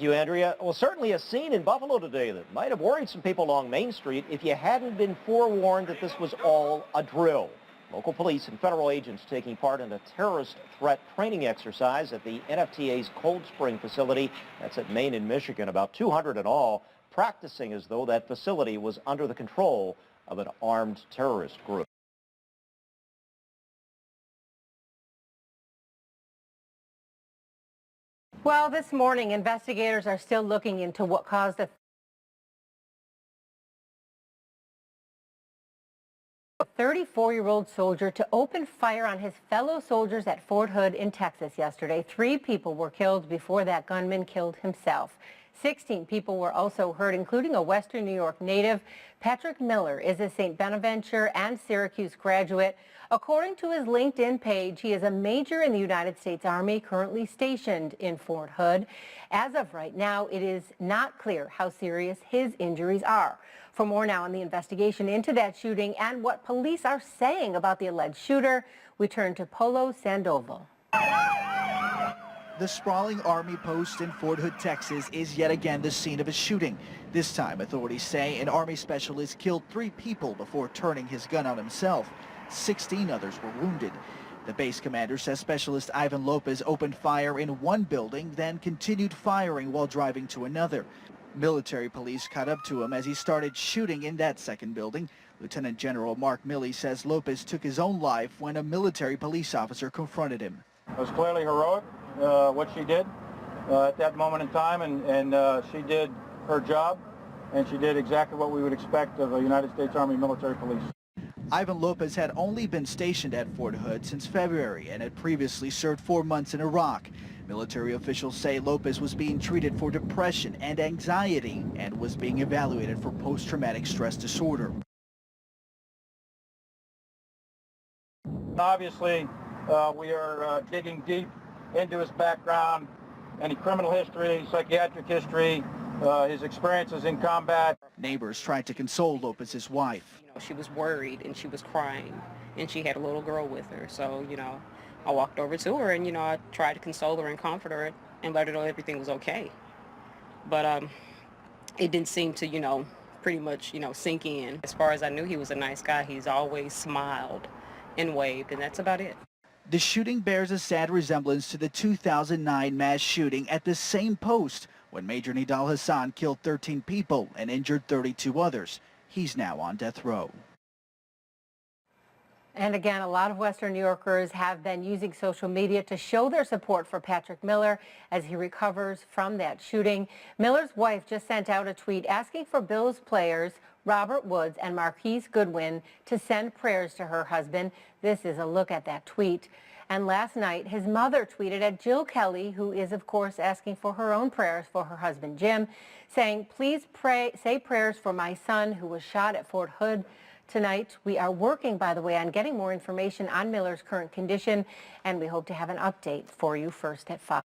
You, Andrea. Well, certainly a scene in Buffalo today that might have worried some people along Main Street if you hadn't been forewarned that this was all a drill. Local police and federal agents taking part in a terrorist threat training exercise at the NFTA's Cold Spring facility. That's at Maine and Michigan, about 200 in all, practicing as though that facility was under the control of an armed terrorist group. Well, this morning, investigators are still looking into what caused a 34-year-old soldier to open fire on his fellow soldiers at Fort Hood in Texas yesterday. 3 people were killed before that gunman killed himself. 16 people were also hurt, including a Western New York native. Patrick Miller is a St. Bonaventure and Syracuse graduate. According to his LinkedIn page, he is a major in the United States Army, currently stationed in Fort Hood. As of right now, it is not clear how serious his injuries are. For more now on the investigation into that shooting and what police are saying about the alleged shooter, we turn to Polo Sandoval. The sprawling Army post in Fort Hood, Texas is yet again the scene of a shooting. This time, authorities say an Army specialist killed 3 people before turning his gun on himself. 16 others were wounded. The base commander says Specialist Ivan Lopez opened fire in one building, then continued firing while driving to another. Military police caught up to him as he started shooting in that second building. Lieutenant General Mark Milley says Lopez took his own life when a military police officer confronted him. It was clearly heroic, what she did at that moment in time, and she did her job, and she did exactly what we would expect of a United States Army military police. Ivan Lopez had only been stationed at Fort Hood since February and had previously served 4 months in Iraq. Military officials say Lopez was being treated for depression and anxiety and was being evaluated for post-traumatic stress disorder. Obviously, we are digging deep into his background, any criminal history, psychiatric history, his experiences in combat. Neighbors tried to console Lopez's wife. She was worried and she was crying, and she had a little girl with her. So, I walked over to her and, I tried to console her and comfort her and let her know everything was okay. But it didn't seem to, pretty much, sink in. As far as I knew, he was a nice guy. He's always smiled and waved, and that's about it. The shooting bears a sad resemblance to the 2009 mass shooting at the same post when Major Nidal Hassan killed 13 people and injured 32 others. He's now on death row. And again, a lot of Western New Yorkers have been using social media to show their support for Patrick Miller as he recovers from that shooting. Miller's wife just sent out a tweet asking for Bills players Robert Woods and Marquise Goodwin to send prayers to her husband. This is a look at that tweet. And last night, his mother tweeted at Jill Kelly, who is, of course, asking for her own prayers for her husband, Jim, saying, please say prayers for my son who was shot at Fort Hood tonight. We are working, by the way, on getting more information on Miller's current condition, and we hope to have an update for you first at 5.